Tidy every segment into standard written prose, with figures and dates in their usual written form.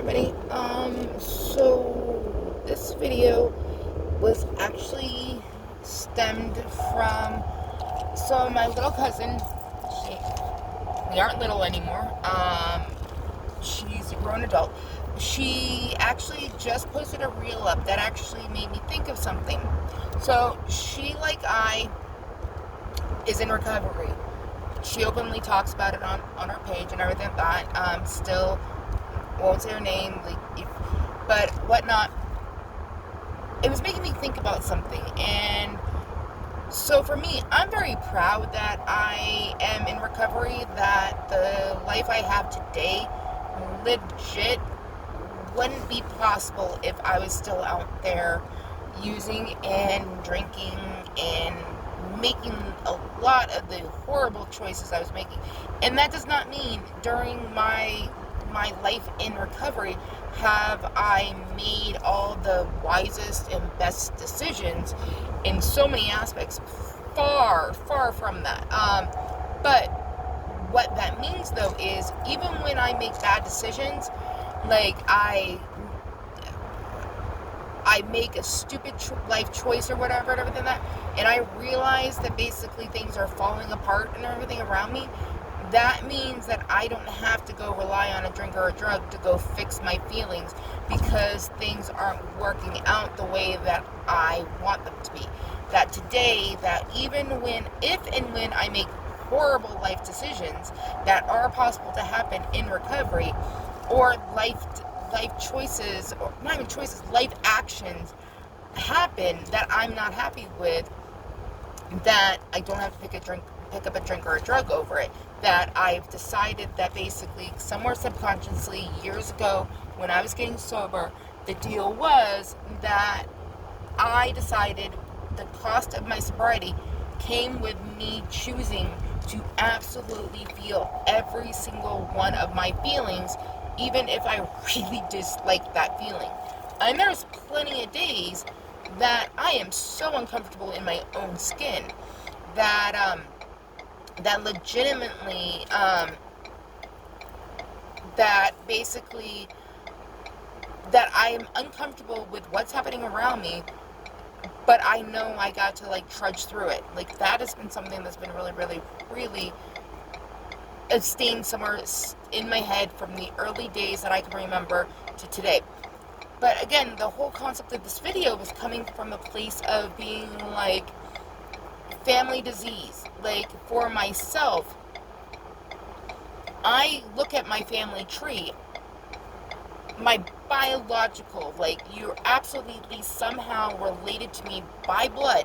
everybody. So this video was actually stemmed from, my little cousin, she, we aren't little anymore, she's a grown adult. She actually just posted a reel up that actually made me think of something. So she, like I, is in recovery. She openly talks about it on her page and everything like that. Still won't say her name, but whatnot. It was making me think about something, and so for me, I'm very proud that I am in recovery. That the life I have today, legit, wouldn't be possible if I was still out there using and drinking and making a lot of the horrible choices I was making. And that does not mean during my life in recovery have I made all the wisest and best decisions in so many aspects. Far, far from that. But what that means though is even when I make bad decisions, like I make a stupid life choice or whatever and everything and I realize that basically things are falling apart and everything around me, that means that I don't have to go rely on a drink or a drug to go fix my feelings because things aren't working out the way that I want them to be. That today, that even if and when I make horrible life decisions that are possible to happen in recovery, or life choices, or not even choices, life actions happen that I'm not happy with, that I don't have to pick up a drink or a drug over it. That I've decided that basically somewhere subconsciously years ago when I was getting sober, the deal was that I decided the cost of my sobriety came with me choosing to absolutely feel every single one of my feelings, even if I really dislike that feeling. And there's plenty of days that I am so uncomfortable in my own skin that that legitimately that basically that I am uncomfortable with what's happening around me, but I know I got to trudge through it. Like that has been something that's been really, really, really staying somewhere in my head from the early days that I can remember to today. But again, the whole concept of this video was coming from a place of being like family disease. Like for myself, I look at my family tree, my biological, like you're absolutely somehow related to me by blood.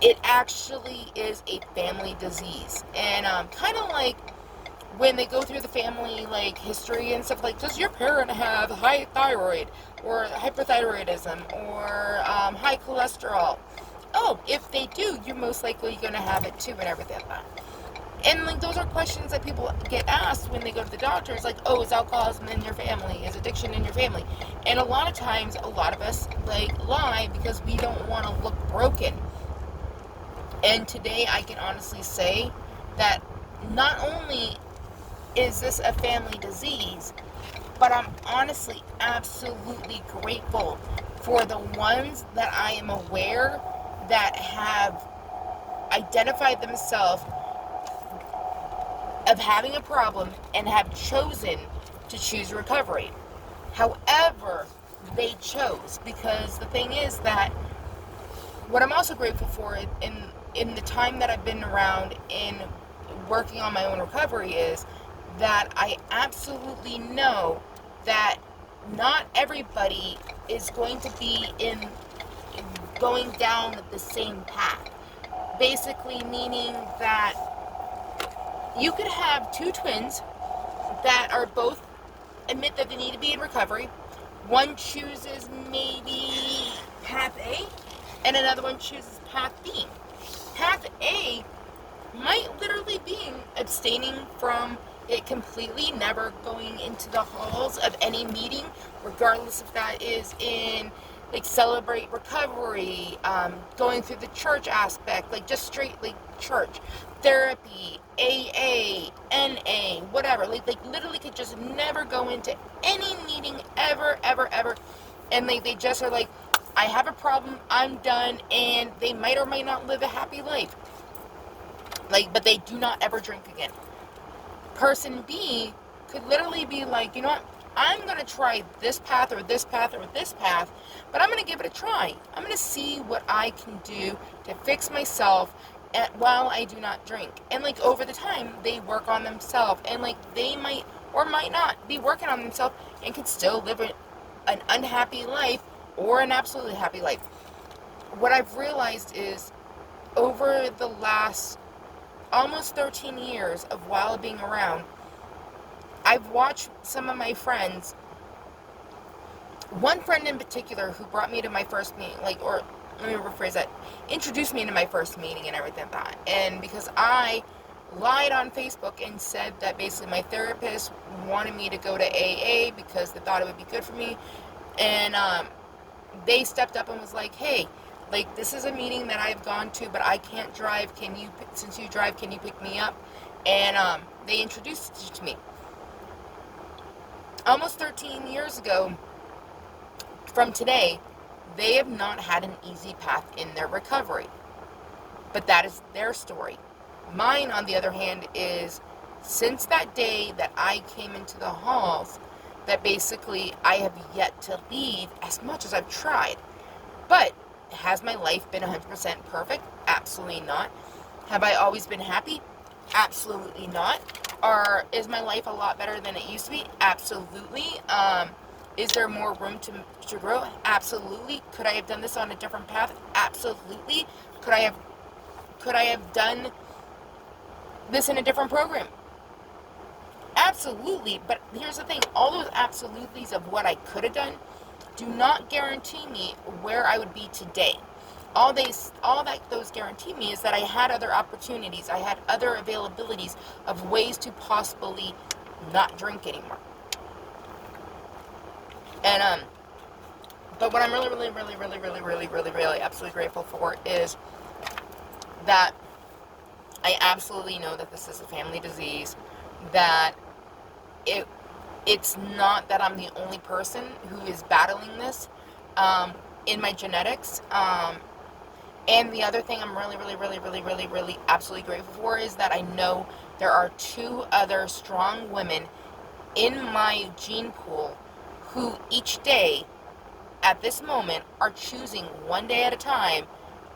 It actually is a family disease. And kind of like when they go through the family history and stuff, like, does your parent have high thyroid or hyperthyroidism or high cholesterol? Oh, if they do, you're most likely going to have it too, and everything like that. And those are questions that people get asked when they go to the doctor. It's like, oh, is alcoholism in your family? Is addiction in your family? And a lot of times, a lot of us lie because we don't want to look broken. And today I can honestly say that not only is this a family disease, but I'm honestly absolutely grateful for the ones that I am aware that have identified themselves of having a problem and have chosen to choose recovery. However, they chose, because the thing is that what I'm also grateful for in the time that I've been around in working on my own recovery is that I absolutely know that not everybody is going to be going down the same path. Basically meaning that you could have two twins that are both admit that they need to be in recovery. One chooses maybe path A, and another one chooses path B. Path A might literally be abstaining from it completely, never going into the halls of any meeting, regardless if that is in Celebrate Recovery, going through the church aspect, just straight church, therapy, AA, NA, whatever. Like literally could just never go into any meeting ever, ever, ever. And like they just are like, I have a problem, I'm done, and they might or might not live a happy life. Like, but they do not ever drink again. Person B could literally be like, you know what? I'm going to try this path or this path or this path, but I'm going to give it a try. I'm going to see what I can do to fix myself while I do not drink. And like over the time, they work on themselves, and like they might or might not be working on themselves and can still live an unhappy life or an absolutely happy life. What I've realized is over the last almost 13 years of Wild being around, I've watched some of my friends, one friend in particular who brought me to my first meeting, like, or let me rephrase that, introduced me to my first meeting and everything like that. And because I lied on Facebook and said that basically my therapist wanted me to go to AA because they thought it would be good for me. And they stepped up and was like, hey, like, this is a meeting that I've gone to, but I can't drive. Since you drive, can you pick me up? And they introduced it to me. Almost 13 years ago from today, they have not had an easy path in their recovery. But that is their story. Mine, on the other hand, is since that day that I came into the halls, that basically I have yet to leave as much as I've tried. But has my life been 100% perfect? Absolutely not. Have I always been happy? Absolutely not. Or is my life a lot better than it used to be? Absolutely. Is there more room to grow? Absolutely. Could I have done this on a different path? Absolutely. Could I have done this in a different program? Absolutely. But here's the thing, all those absolutely's of what I could have done do not guarantee me where I would be today. All that those guarantee me is that I had other opportunities, I had other availabilities of ways to possibly not drink anymore. And but what I'm really absolutely grateful for is that I absolutely know that this is a family disease, that it's not that I'm the only person who is battling this in my genetics. And the other thing I'm really absolutely grateful for is that I know there are 2 other strong women in my gene pool who each day at this moment are choosing one day at a time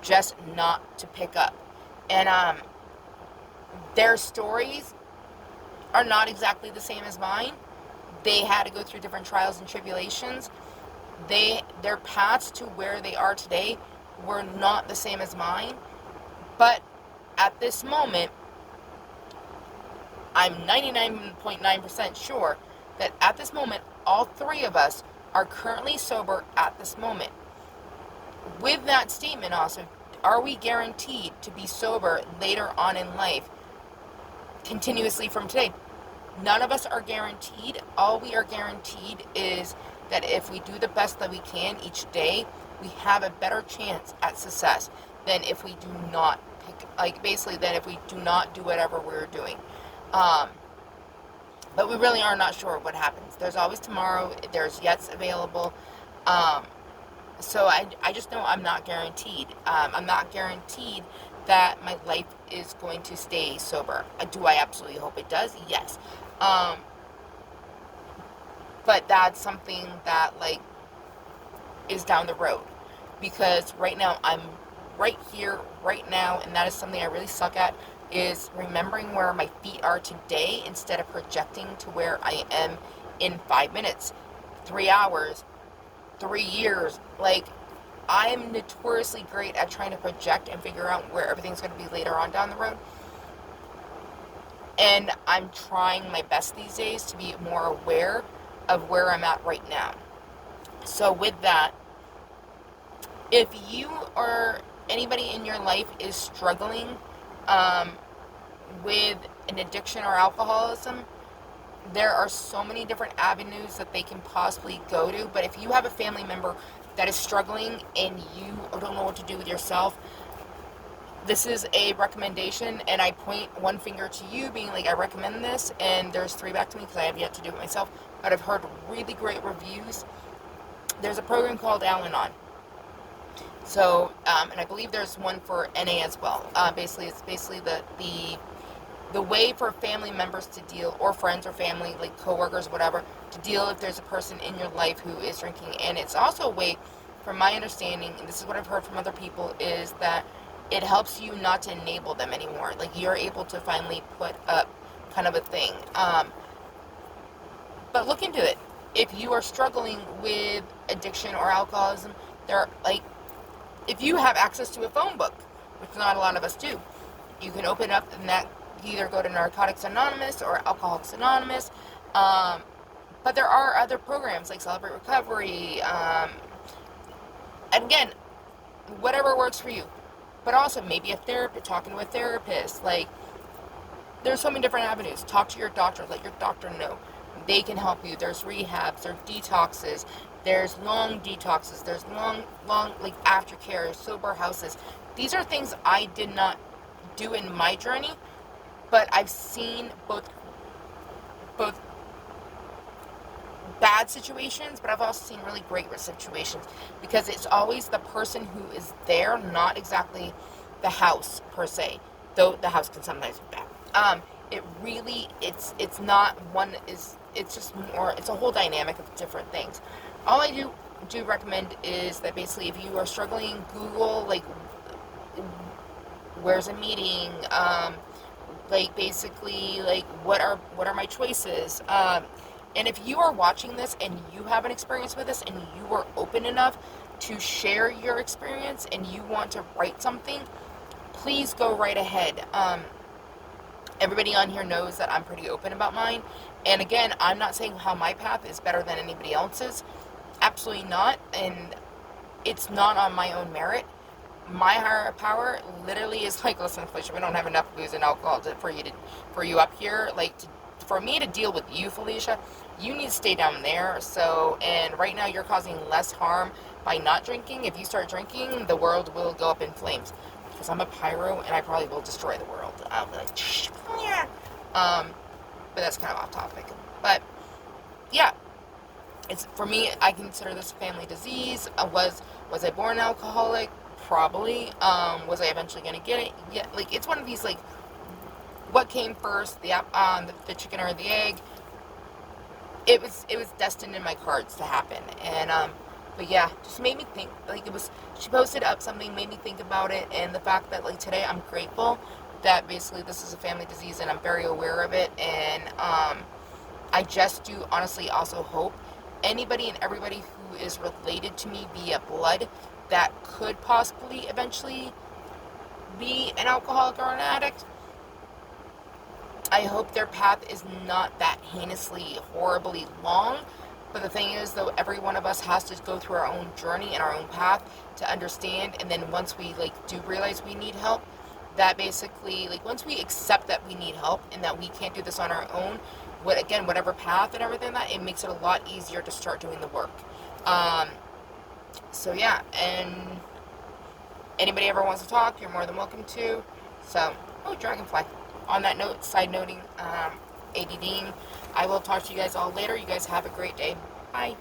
just not to pick up. And their stories are not exactly the same as mine. They had to go through different trials and tribulations. Their paths to where they are today were not the same as mine. But at this moment, I'm 99.9% sure that at this moment, all 3 of us are currently sober at this moment. With that statement also, are we guaranteed to be sober later on in life, continuously from today? None of us are guaranteed. All we are guaranteed is that if we do the best that we can each day, we have a better chance at success than if we do not than if we do not do whatever we're doing. But we really are not sure what happens. There's always tomorrow. There's yets available. So I just know I'm not guaranteed. I'm not guaranteed that my life is going to stay sober. Do I absolutely hope it does? Yes. But that's something that is down the road, because right now I'm right here, right now, and that is something I really suck at, is remembering where my feet are today instead of projecting to where I am in 5 minutes, 3 hours, 3 years. I'm notoriously great at trying to project and figure out where everything's going to be later on down the road. And I'm trying my best these days to be more aware of where I'm at right now. So with that, if you or anybody in your life is struggling with an addiction or alcoholism, there are so many different avenues that they can possibly go to. But if you have a family member that is struggling and you don't know what to do with yourself, this is a recommendation, and I point one finger to you, being like, I recommend this, and there's three back to me because I have yet to do it myself, but I've heard really great reviews. There's a program called Al-Anon. So, and I believe there's one for NA as well. Basically, it's basically the way for family members to deal, or friends or family, like coworkers, whatever, to deal if there's a person in your life who is drinking. And it's also a way, from my understanding, and this is what I've heard from other people, is that it helps you not to enable them anymore. Like, you're able to finally put up kind of a thing. But look into it. If you are struggling with addiction or alcoholism, there are, like, if you have access to a phone book, which not a lot of us do, you can open up and that either go to Narcotics Anonymous or Alcoholics Anonymous. But there are other programs like Celebrate Recovery. And again, whatever works for you. But also maybe a therapist, talking to a therapist. Like, there's so many different avenues. Talk to your doctor. Let your doctor know. They can help you. There's rehabs. There's detoxes. There's long detoxes. There's long, like, aftercare, sober houses. These are things I did not do in my journey, but I've seen both bad situations, but I've also seen really great situations, because it's always the person who is there, not exactly the house per se, though the house can sometimes be bad. It really, it's not one, it's just more, it's a whole dynamic of different things. All I do recommend is that basically, if you are struggling, Google, like, where's a meeting, like, basically, like, what are my choices, and if you are watching this and you have an experience with this and you are open enough to share your experience and you want to write something, please go right ahead. Everybody on here knows that I'm pretty open about mine. And again, I'm not saying how my path is better than anybody else's. Absolutely not. And it's not on my own merit. My higher power literally is like, listen, Felicia, we don't have enough booze and alcohol for you up here. Like, for me to deal with you, Felicia, you need to stay down there. So, and right now you're causing less harm by not drinking. If you start drinking, the world will go up in flames. Because I'm a pyro and I probably will destroy the world. I'll be like, yeah. But that's kind of off topic. But yeah, it's, for me, I consider this a family disease. Was I born alcoholic? Probably. Was I eventually going to get it? Yeah. Like, it's one of these, like, what came first, the chicken or the egg? It was destined in my cards to happen. And but yeah, just made me think. Like, she posted up something, made me think about it, and the fact that, like, today I'm grateful that basically this is a family disease and I'm very aware of it. And I just do honestly also hope anybody and everybody who is related to me via blood that could possibly eventually be an alcoholic or an addict, I hope their path is not that heinously, horribly long. But the thing is, though, every one of us has to go through our own journey and our own path to understand. And then once we, like, do realize we need help, that basically, like, once we accept that we need help and that we can't do this on our own, whatever path and everything, that it makes it a lot easier to start doing the work. So yeah, and anybody ever wants to talk, you're more than welcome to. So, oh, dragonfly. On that note, side noting, ADDing, I will talk to you guys all later. You guys have a great day. Bye.